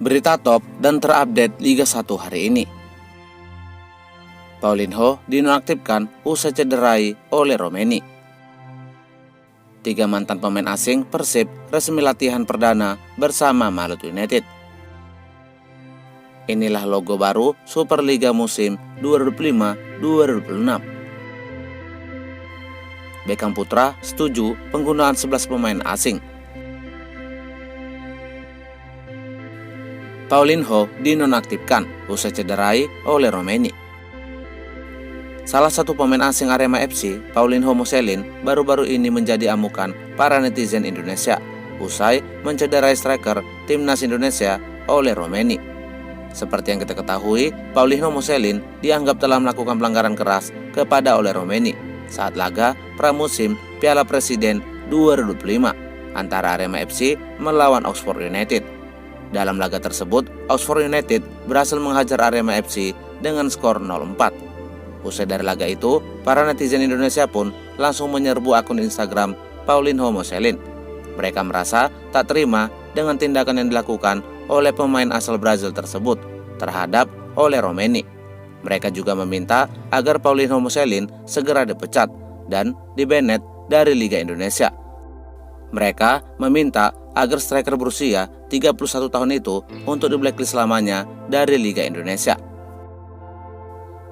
Berita top dan terupdate Liga 1 hari ini. Paulinho dinonaktifkan usai cederai oleh Romeni. 3 mantan pemain asing Persib resmi latihan perdana bersama Malut United. Inilah logo baru Superliga musim 2025-2026. Beckham Putra setuju penggunaan 11 pemain asing. Paulinho dinonaktifkan usai cederai oleh Romeni. Salah satu pemain asing Arema FC, Paulinho Moselin, baru-baru ini menjadi amukan para netizen Indonesia usai mencederai striker timnas Indonesia oleh Romeni. Seperti yang kita ketahui, Paulinho Moselin dianggap telah melakukan pelanggaran keras kepada oleh Romeni saat laga pramusim Piala Presiden 2025 antara Arema FC melawan Oxford United. Dalam laga tersebut, Oxford United berhasil menghajar Arema FC dengan skor 0-4. Usai dari laga itu, para netizen Indonesia pun langsung menyerbu akun Instagram Paulinho Moselin. Mereka merasa tak terima dengan tindakan yang dilakukan oleh pemain asal Brazil tersebut terhadap oleh Romeni. Mereka juga meminta agar Paulinho Moselin segera dipecat dan dibanet dari Liga Indonesia. Mereka meminta agar striker berusia 31 tahun itu untuk di-blacklist selamanya dari Liga Indonesia.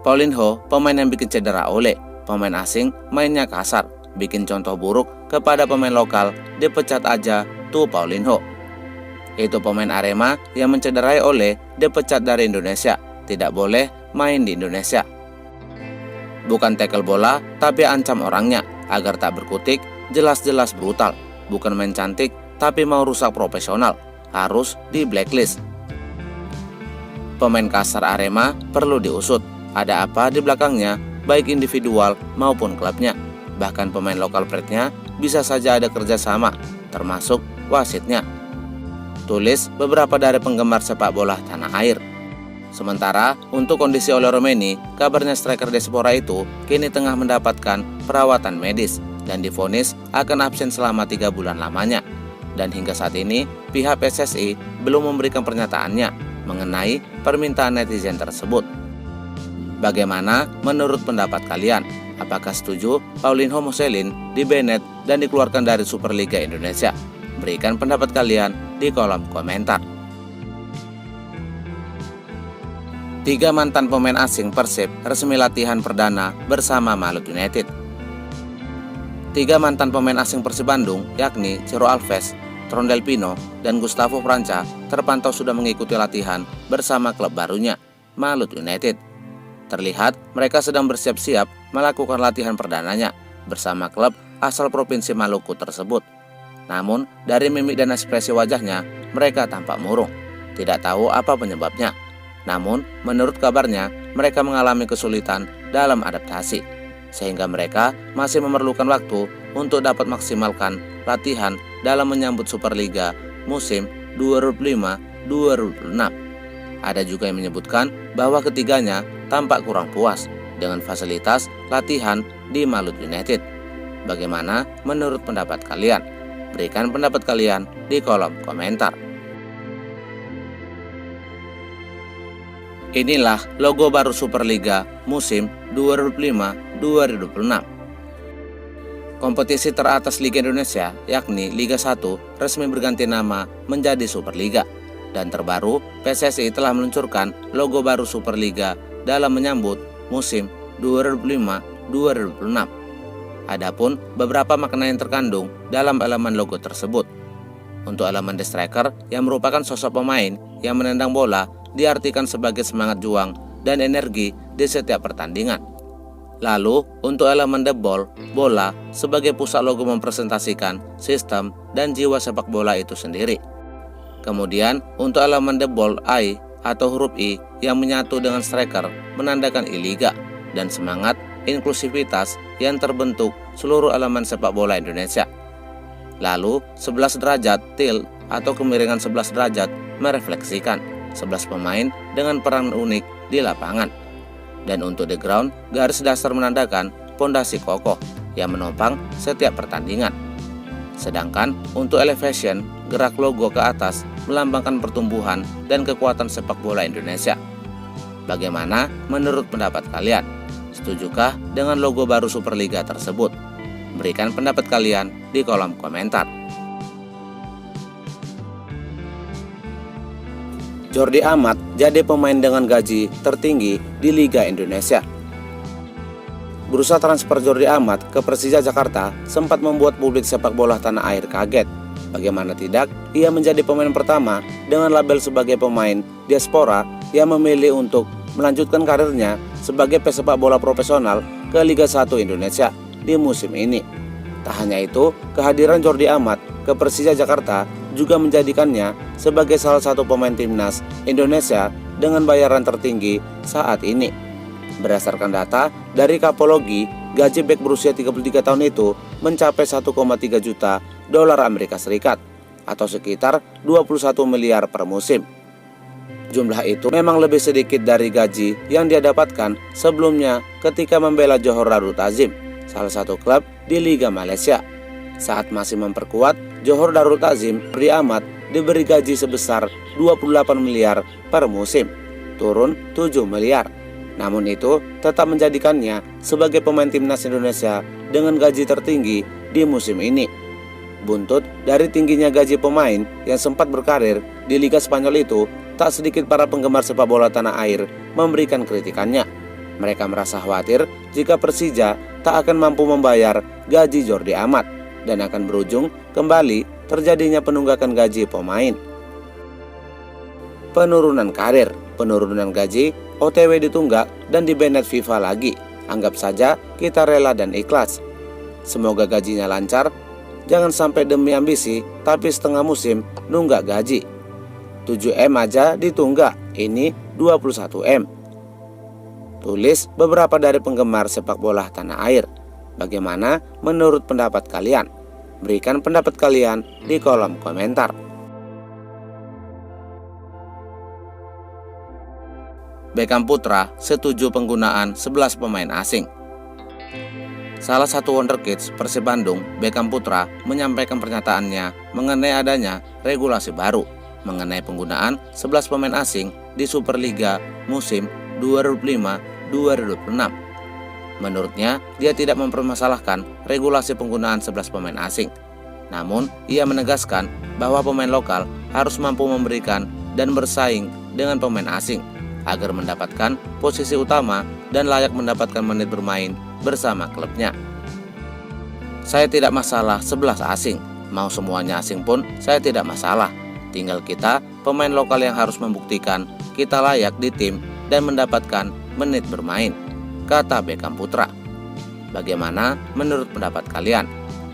Paulinho, pemain yang bikin cedera oleh pemain asing, mainnya kasar, bikin contoh buruk kepada pemain lokal, dipecat aja tuh Paulinho. Itu pemain Arema yang mencederai oleh dipecat dari Indonesia, tidak boleh main di Indonesia. Bukan tackle bola, tapi ancam orangnya agar tak berkutik, jelas-jelas brutal. Bukan main cantik, tapi mau rusak profesional, harus di blacklist. Pemain kasar Arema perlu diusut. Ada apa di belakangnya, baik individual maupun klubnya. Bahkan pemain lokal pride-nya bisa saja ada kerjasama, termasuk wasitnya. Tulis beberapa dari penggemar sepak bola tanah air. Sementara untuk kondisi oleh Romeni, kabarnya striker Despora itu kini tengah mendapatkan perawatan medis dan divonis akan absen selama 3 bulan lamanya. Dan hingga saat ini, pihak PSSI belum memberikan pernyataannya mengenai permintaan netizen tersebut. Bagaimana menurut pendapat kalian? Apakah setuju Paulinho Moselin dibanet dan dikeluarkan dari Superliga Indonesia? Berikan pendapat kalian di kolom komentar. 3 mantan pemain asing Persib resmi latihan perdana bersama Malut United. 3 mantan pemain asing Persib Bandung, yakni Ciro Alves, Trondel Pino, dan Gustavo Franca terpantau sudah mengikuti latihan bersama klub barunya, Malut United. Terlihat mereka sedang bersiap-siap melakukan latihan perdananya bersama klub asal Provinsi Maluku tersebut. Namun, dari mimik dan ekspresi wajahnya, mereka tampak murung. Tidak tahu apa penyebabnya. Namun, menurut kabarnya, mereka mengalami kesulitan dalam adaptasi, sehingga mereka masih memerlukan waktu untuk dapat maksimalkan latihan dalam menyambut Superliga musim 2025-2026. Ada juga yang menyebutkan bahwa ketiganya tampak kurang puas dengan fasilitas latihan di Malut United. Bagaimana menurut pendapat kalian? Berikan pendapat kalian di kolom komentar. Inilah logo baru Superliga musim 2025-2026. Kompetisi teratas Liga Indonesia, yakni Liga 1, resmi berganti nama menjadi Superliga. Dan terbaru, PSSI telah meluncurkan logo baru Superliga dalam menyambut musim 2025-2026. Adapun beberapa makna yang terkandung dalam elemen logo tersebut. Untuk elemen The Striker yang merupakan sosok pemain yang menendang bola diartikan sebagai semangat juang dan energi di setiap pertandingan. Lalu untuk elemen The Ball, bola sebagai pusat logo mempresentasikan sistem dan jiwa sepak bola itu sendiri. Kemudian untuk elemen The Ball I atau huruf I yang menyatu dengan striker menandakan I-Liga dan semangat inklusivitas yang terbentuk seluruh elemen sepak bola Indonesia. Lalu 11 derajat tilt atau kemiringan 11 derajat merefleksikan 11 pemain dengan peran unik di lapangan. Dan untuk the ground, garis dasar menandakan pondasi kokoh yang menopang setiap pertandingan. Sedangkan untuk elevation, gerak logo ke atas melambangkan pertumbuhan dan kekuatan sepak bola Indonesia. Bagaimana menurut pendapat kalian? Setujukah dengan logo baru Superliga tersebut? Berikan pendapat kalian di kolom komentar. Jordi Amat jadi pemain dengan gaji tertinggi di Liga Indonesia. Bursa transfer Jordi Amat ke Persija Jakarta sempat membuat publik sepak bola tanah air kaget. Bagaimana tidak, ia menjadi pemain pertama dengan label sebagai pemain diaspora yang memilih untuk melanjutkan karirnya sebagai pesepak bola profesional ke Liga 1 Indonesia di musim ini. Tak hanya itu, kehadiran Jordi Amat ke Persija Jakarta juga menjadikannya sebagai salah satu pemain timnas Indonesia dengan bayaran tertinggi saat ini. Berdasarkan data dari Kapologi, gaji bek berusia 33 tahun itu mencapai 1,3 juta dolar Amerika Serikat atau sekitar 21 miliar per musim. Jumlah itu memang lebih sedikit dari gaji yang dia dapatkan sebelumnya ketika membela Johor Darul Ta'zim, salah satu klub di Liga Malaysia. Saat masih memperkuat Johor Darul Ta'zim, Jordi Amat diberi gaji sebesar 28 miliar per musim, turun 7 miliar. Namun itu tetap menjadikannya sebagai pemain timnas Indonesia dengan gaji tertinggi di musim ini. Buntut dari tingginya gaji pemain yang sempat berkarir di Liga Spanyol itu, tak sedikit para penggemar sepak bola tanah air memberikan kritikannya. Mereka merasa khawatir jika Persija tak akan mampu membayar gaji Jordi Amat dan akan berujung kembali terjadinya penunggakan gaji pemain. Penurunan karir, penurunan gaji, OTW ditunggak dan dibanet FIFA lagi. Anggap saja kita rela dan ikhlas. Semoga gajinya lancar. Jangan sampai demi ambisi tapi setengah musim nunggak gaji. 7M aja ditunggak, ini 21M. Tulis beberapa dari penggemar sepak bola tanah air. Bagaimana menurut pendapat kalian? Berikan pendapat kalian di kolom komentar. Beckham Putra setuju penggunaan 11 pemain asing. Salah satu wonderkids Persib Bandung, Beckham Putra, menyampaikan pernyataannya mengenai adanya regulasi baru mengenai penggunaan 11 pemain asing di Superliga musim 2005-2026. Menurutnya, dia tidak mempermasalahkan regulasi penggunaan 11 pemain asing. Namun, ia menegaskan bahwa pemain lokal harus mampu memberikan dan bersaing dengan pemain asing agar mendapatkan posisi utama dan layak mendapatkan menit bermain bersama klubnya. Saya tidak masalah 11 asing, mau semuanya asing pun saya tidak masalah. Tinggal kita, pemain lokal yang harus membuktikan kita layak di tim dan mendapatkan menit bermain, kata Beckham Putra. Bagaimana menurut pendapat kalian?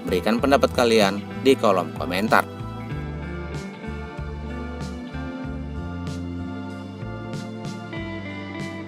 Berikan pendapat kalian di kolom komentar.